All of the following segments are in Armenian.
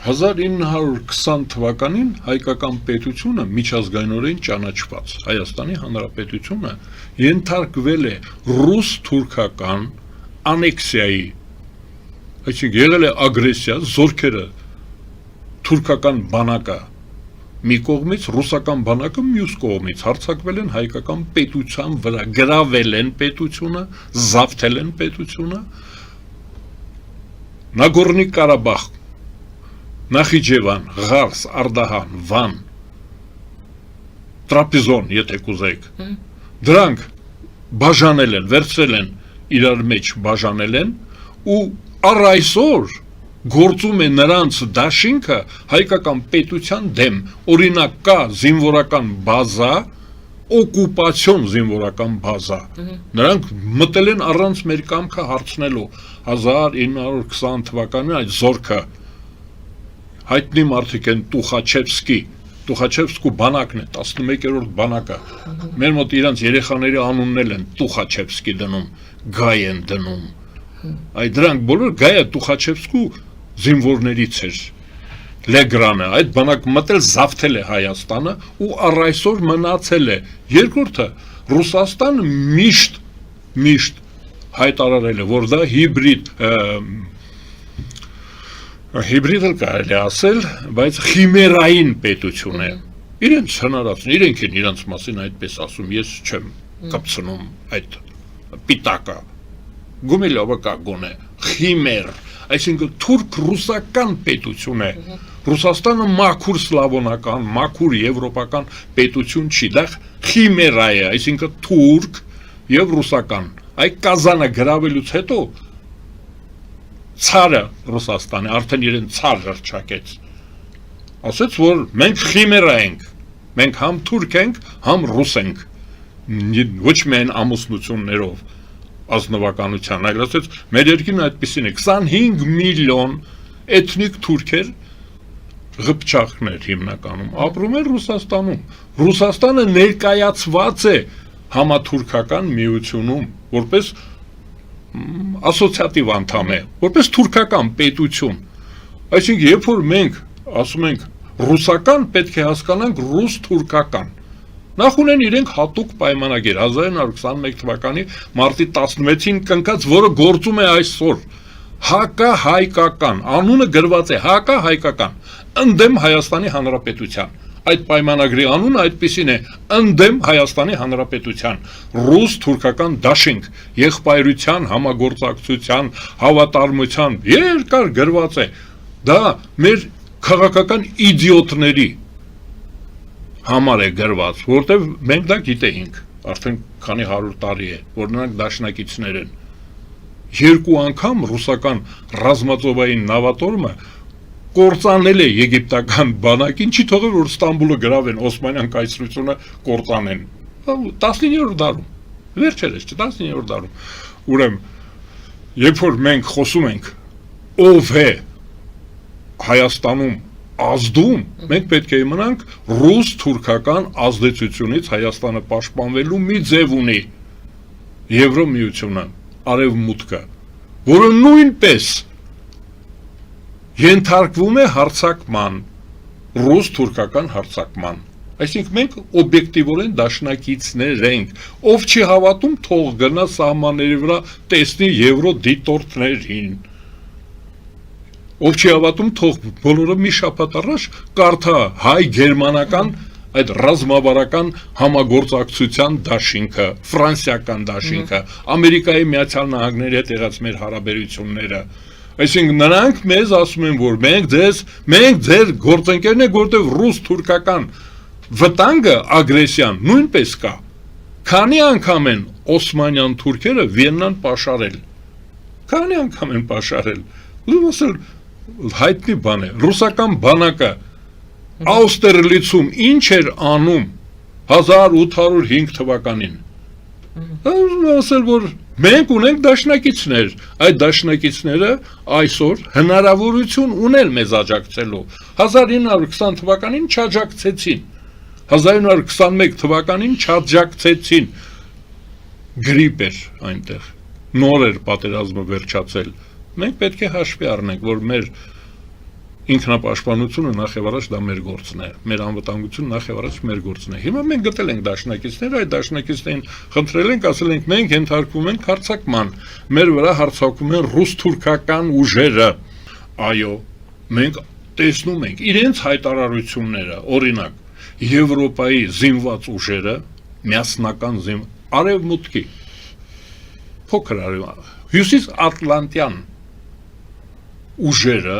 1920 թվականին հայկական պետությունը միջազգայինորեն ճանաչված Հայաստանի Հանրապետությունը ենթարկվել է ռուս-թուրքական անեքսիայի, այսինքն եղել է ագրեսիա, զորքերը թուրքական բանակը մի կողմից, ռուսական բանակը մյուս կողմից հարձակվել են հայկական պետության վրա, գրավել են պետությունը, զավթել են պետությունը, Նագորնի Կարաբախ, Նախիջևան, Ղարս, Արդահան, Վան, Տրապիզոն, եթե կուզեք, դրանք բաժանել են, վերցրել են իրար մեջ բաժանել են ու առ այսօր գործում է նրանց դաշինքը հայկական պետության դեմ, օրինակ կա զինվորական բազա, օկուպացիոն զինվորական բազա, նրանք մտել են առանց մեր կամքը հարցնելու 1920 թվականին այդ զորքը հայտնի մարդիկ են Տուխաչևսկու բանակն է, 11-րդ բանակը, մեր մոտ իրանց երեխաների անուննել են Տուխաչևսկի դնում, գայ են դնում, այդ դրանք բոլոր գայը Տուխաչևսկու զինվորներից էր, Լեգրանը, այդ բանակ մտել զավթել է Հայաստանը ու առ այսօր մնացել է, երկրորդը Ռուսաստանը միշտ հայտարարել է, որ դա հիբրիդ էլ կարելի ասել, բայց խիմերային պետություն է, իրենց հնարածն, իրենք են իրենց մասին այդպես ասում, ես չեմ կպցնում այդ պիտակը, Գումիլովը կա գոնե, խիմեր, այսինքն թուրք-ռուսական պետություն է, Ռուսաստանը մաքուր սլավոնական, մաքուր եվրոպական պետություն չի, դա խիմերա է, այսինքն թուրք և ռուսական, այդ կազանը գրավելուց հետո ցարը Ռուսաստանը, արդեն իրեն ցար հռչակեց, ասեց, որ մենք խիմերա ենք, մենք համ թուրք ենք, համ ռուս ենք, ոչ միայն ամուսնություններով, ազնվականության, այլ ասեց, մեր երկիրն այդպիսին է, 25 միլիոն էթնիկ թուրքեր, ղպչախներ հիմնականում, ապրում են Ռուսաստանում, Ռուսաստանը ներկայացված է համաթուրքական միությունում, որպես ասոցիատիվ անդամ է, որպես թուրքական պետություն, այսինքն երբ որ մենք ասում ենք ռուսական, պետք է հասկանանք ռուս-թուրքական, նախ ունեն իրենք հատուկ պայմանագիր 1921 թվականի մարտի 16-ին կնքած, որը գործում է այսօր, հակահայկական, անունը գրված է հակահայկական, ընդդեմ Հայաստանի Հանրապետության, այդ պայմանագրի անունը այդպիսին է, ընդդեմ Հայաստանի Հանրապետության, ռուս-թուրքական դաշինք, եղբայրության, համագործակցության, հավատարմության, երկար գրված է, դա մեր քաղաքական իդիոտների համար է գրված, որտև մենք դա գիտեինք, արդեն քանի 100 տարի է, որ նրանք դաշնակիցներ են, երկու անգամ ռուսական ռազմածովային նավատորմը կործանել է եգիպտական բանակին, չի թողել, որ Ստամբուլը գրավեն, Օսմանյան կայսրությունը կործանեն, 19-րդ դարում, վերջերս չէ, 19-րդ դարում, ուրեմն, երբ որ մենք խոսում ենք, ով է Հայաստանում ազդում, մենք պետք է իմանանք ռուս-թուրքական ազդեցությունից Հայաստանը պաշտպանվելու մի ձև ունի, Եվրոմիությունը, Արևմուտքը, որը նույնպես ենթարկվում է հարձակման, ռուս-թուրքական հարձակման, այսինքն մենք օբյեկտիվորեն դաշնակիցներ ենք, ով չի հավատում, թող գնա սահմանների վրա տեսնի եվրո դիտորդներին, ով չի հավատում, թող բոլորը մի շաբաթ առաջ կարդա հայ-գերմանական այդ ռազմավարական համագործակցության դաշինքը, ֆրանսիական դաշինքը, Ամերիկայի Միացյալ Նահանգների հետ եղած մեր հարաբերությունները, այսինքն նրանք մեզ ասում են, որ մենք ձեր գործընկերն ենք, որտեղ ռուս-թուրքական վտանգը, ագրեսիան նույնպես կա, քանի անգամ են օսմանյան թուրքերը Վիեննան պաշարել, քանի անգամ են պաշարել, ուզում ասել հայտնի բան է, ռուսական բանակը Աուստերլիցում ինչ էր անում 1805 թվականին, ուզում ասել, որ մենք ունենք դաշնակիցներ, այդ դաշնակիցները այսօր հնարավորություն ունել մեզ աջակցելու, 1920 թվականին չաջակցեցին, 1921 թվականին չաջակցեցին, գրիպ էր այնտեղ, նոր էր պատերազմը վերջացել, մենք պետք է հաշվի առնենք, որ մեր ինքնապաշտպանությունը նախ եւ առաջ դա մեր գործն է, մեր անվտանգությունը նախ եւ առաջ մեր գործն է։ Հիմա մենք գտել ենք դաշնակիցներ, այդ դաշնակիցներին խնդրել ենք, ասել ենք մենք ենթարկվում ենք հարձակման, մեր վրա հարձակում են ռուս-թուրքական ուժերը։ Այո, մենք տեսնում ենք իրենց հայտարարությունները, օրինակ, Եվրոպայի զինված ուժերը, միասնական արևմուտքի, փոքր հյուսիս ատլանտյան ուժերը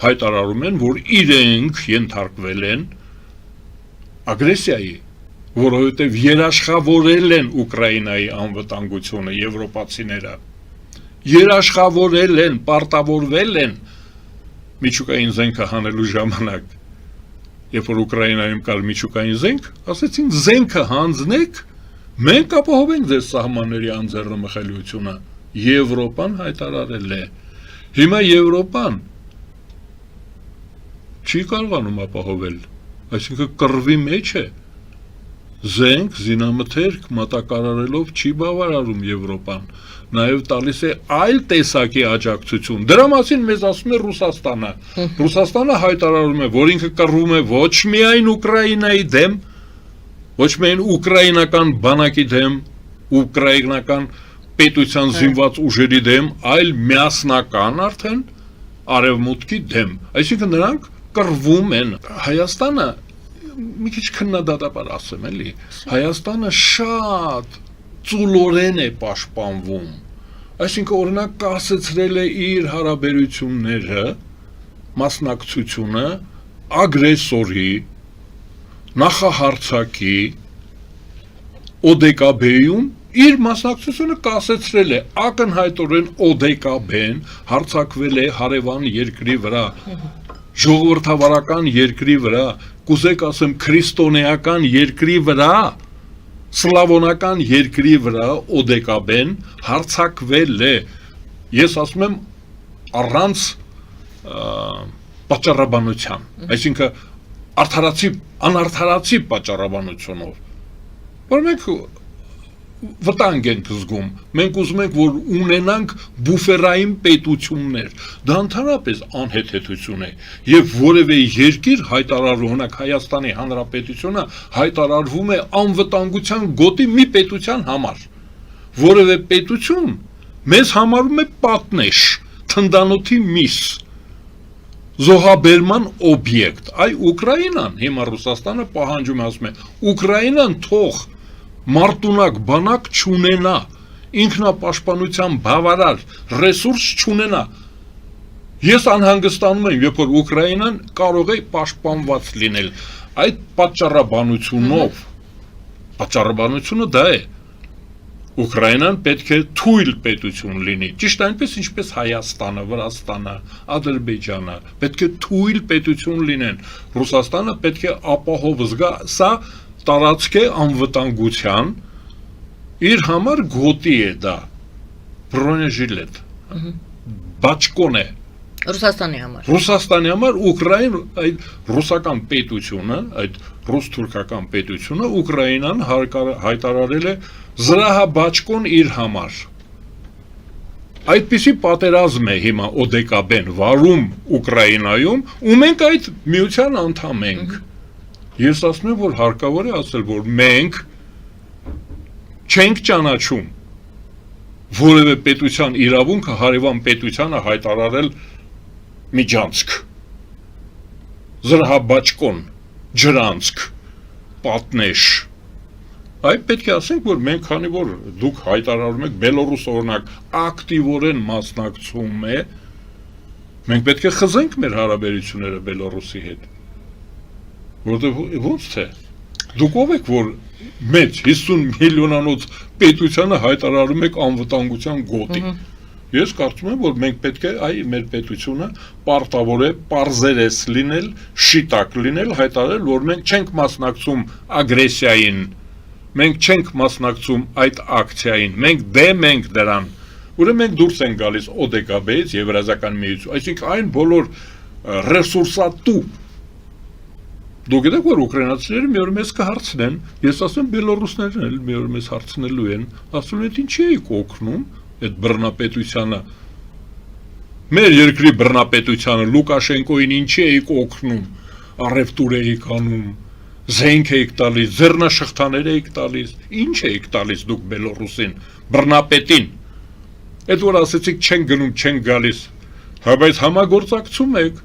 հայտարարում են, որ իրենք ենթարկվել են ագրեսիայի, որովհետև երաշխավորել են Ուկրաինայի անվտանգությունը եվրոպացիները, երաշխավորել են, պարտավորվել են միջուկային զենքը հանելու ժամանակ, երբ որ Ուկրաինայում կար միջուկային զենք, ասեցին զենքը հանձնեք, մենք ապահովենք ձեր սահմանների անձեռնմխելիությունը, Եվրոպան հայտարարել է, հիմա Եվրոպան չի կարողանում ապահովել, այսինքն կռվի մեջ է, զենք, զինամթերք մատակարարելով չի բավարարում Եվրոպան, նաև տալիս է այլ տեսակի աջակցություն, դրա մասին մեզ ասում է Ռուսաստանը, Ռուսաստանը հայտարարում է, որ ինքը կռվում է ոչ միայն Ուկրաինայի դեմ, ոչ միայն ուկրաինական բանակի դեմ, ուկրաինական պետության զինված ուժերի դեմ, այլ միասնական արդեն արևմուտքի դեմ, այսինքն նրանք կռվում են, Հայաստանը, մի քիչ քննադատաբար ասեմ էլի, Հայաստանը շատ ծուլորեն է պաշտպանվում, այսինքն օրինակ կասեցրել է իր հարաբերությունները, մասնակցությունը ագրեսորի, նախահարձակի, ODKB-ում իր մասնակցությունը կասեցրել է, ակնհայտորեն ODKB-ն հարձակվել է հարևան երկրի վրա, ժողովրդավարական երկրի վրա, կուզեք ասեմ քրիստոնեական երկրի վրա, սլավոնական երկրի վրա ODKB-ն հարձակվել է, ես ասում եմ առանց պատճառաբանության, այսինքն անարդարացի պատճառաբանությունով, որ մենք վտանգ ենք զգում, մենք ուզում ենք, որ ունենանք բուֆերային պետություններ, դա ընդհանրապես անհեթեթություն է, և որևէ երկիր հայտարարվում, Հայաստանի Հանրապետությունը հայտարարվում է անվտանգության գոտի մի պետության համար, որևէ պետություն մեզ համարում է պատնեշ, թնդանոթի միս, զոհաբերման օբյեկտ, այ Ուկրաինան, հիմա Ռուսաստանը պահանջում է, ասում է, Ուկրաինան թող մարտունակ բանակ չունենա, ինքնապաշտպանության բավարար ռեսուրս չունենա, ես անհանգստանում եմ, երբ որ Ուկրաինան կարող է պաշտպանված լինել, այդ պատճառաբանությունով, պատճառաբանությունը դա է, Ուկրաինան պետք է թույլ պետություն լինի, ճիշտ այնպես ինչպես Հայաստանը, Վրաստանը, Ադրբեջանը, պետք է թույլ պետություն լինեն, Ռուսաստանը պետք է ապահով զգա, սա տարածք է անվտանգության, իր համար գոտի է դա, բրոնեժիլետ, բաճկոն է, Ռուսաստանի համար այդ ռուսական պետությունը, այդ ռուս-թուրքական պետությունը Ուկրաինան հայտարարել է զրահաբաճկոն իր համար, այդպիսի պատերազմ է հիմա ODKB-ն վարում Ուկրաինայում, ու մենք այդ միության անդամ ենք, ես ասում եմ, որ հարկավոր է ասել, որ մենք չենք ճանաչում որևէ պետության իրավունքը հարևան պետությանը հայտարարել միջանցք, զրահաբաճկոն, ջրանցք, պատնեշ, այդ պետք է ասենք, որ մենք քանի որ դուք հայտարարում եք Բելորուս օրինակ ակտիվորեն մասնակցում է, մենք պետք է խզենք մեր հարաբերությունները Բելորուսի հետ, որտեղ ոնց թե, դուք ով եք, որ մեծ 50 միլիոնանոց պետությանը հայտարարում եք անվտանգության գոտի, ես կարծում եմ, որ մենք պետք է մեր պետությունը պարտավոր է պարզերես լինել, շիտակ լինել, հայտարարել, որ մենք չենք մասնակցում ագրեսիային, մենք չենք մասնակցում այդ ակցիային, մենք դեմ ենք դրան, ուրեմն մենք դուրս ենք գալիս ODKB-ից եւ Եվրազիական միություն, այսինքն այն բոլոր ռեսուրսատու, դուք գիտեք, որ ուկրաինացիները մի օր մեզ կհարցնեն, ես ասեմ բելորուսներն էլ մի օր մեզ հարցնելու են, ասում են ինչի եք օգնում այդ բռնապետությանը Մեր երկրի բռնապետությանը Լուկաշենկոին ինչի էիք օգնում, առևտուր էիք անում, զենք էիք տալիս, ձեռնաշղթաներ էիք տալիս, ինչ էիք տալիս դուք Բելոռուսին, բռնապետին։ Այդ որ ասեցիք չեն գնում, չեն գալիս, հա բայց համագործակցում եք,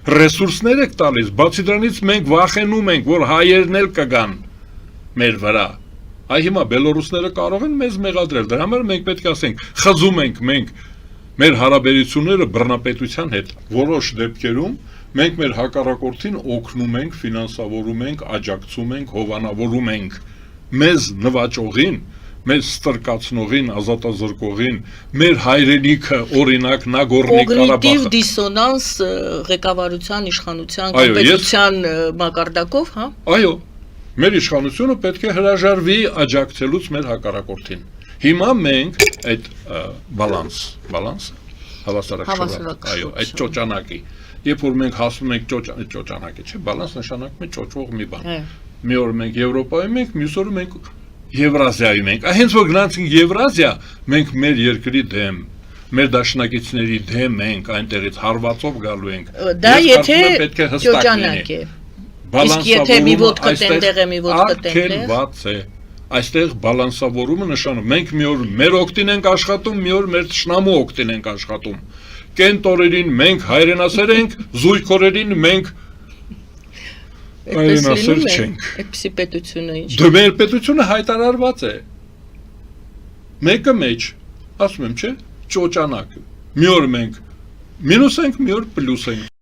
ռեսուրսներ եք տալիս, բացի դրանից մենք վախենում ենք, որ հայերն էլ կգան մեր վրա։ Այ հիմա բելոռուսները կարող են մեզ մեղադրել, դրա համար մենք պետք է ասենք, խզում ենք մենք մեր հարաբերությունները բռնապետության հետ, որոշ դեպքերում մենք մեր հակառակորդին օգնում ենք, ֆինանսավորում ենք, աջակցում ենք, հովանավորում ենք, մեզ նվաճողին, մեզ ստրկացնողին, ազատազրկողին, մեր հայրենիքը, օրինակ Նագորնի Ղարաբաղը։ Կոգնիտիվ դիսոնանս ղեկավարության, իշխանության, կապետության մակարդակով, հա։ Այո, մեր իշխանությունը պետք է հրաժարվի աջակցելուց մեր հակառակորդին։ Հիմա մենք այդ բալանս, հավասարակշռ, այո, այդ ճոճանակի, երբ որ մենք հասնում ենք ճոճանակի, չէ, բալանս նշանակում է ճոճվող մի բան։ Մի օր մենք Եվրոպայում ենք, մյուս օրը մենք Եվրազիայում ենք։ Հենց որ գնացինք Եվրազիա, մենք մեր երկրի դեմ, մեր դաշնակիցների դեմ ենք, այնտեղից հարվածով գալու ենք։ Դա եթե ճոճանակ է։ Իսկ եթե մի ոտք տենտեղ է, մի ոտք տենտեղ։ Այստեղ բալանսավորումը նշանում, մենք մի օր մեր օգտին ենք աշխատում, մի օր մեր թշնամու օգտին ենք աշխատում։ Կենտ օրերին մենք հայրենասեր ենք, զույգ օրերին մենք հայրենասեր չենք։ Այդպիսի պետությունը ինչ։ Դե մեր պետությունը հայտարարված է։ Մեկը մեջ, ասում եմ, չէ, ճոճանակ։ Մի օր մենք մինուս ենք, մի օր պլյուս ենք։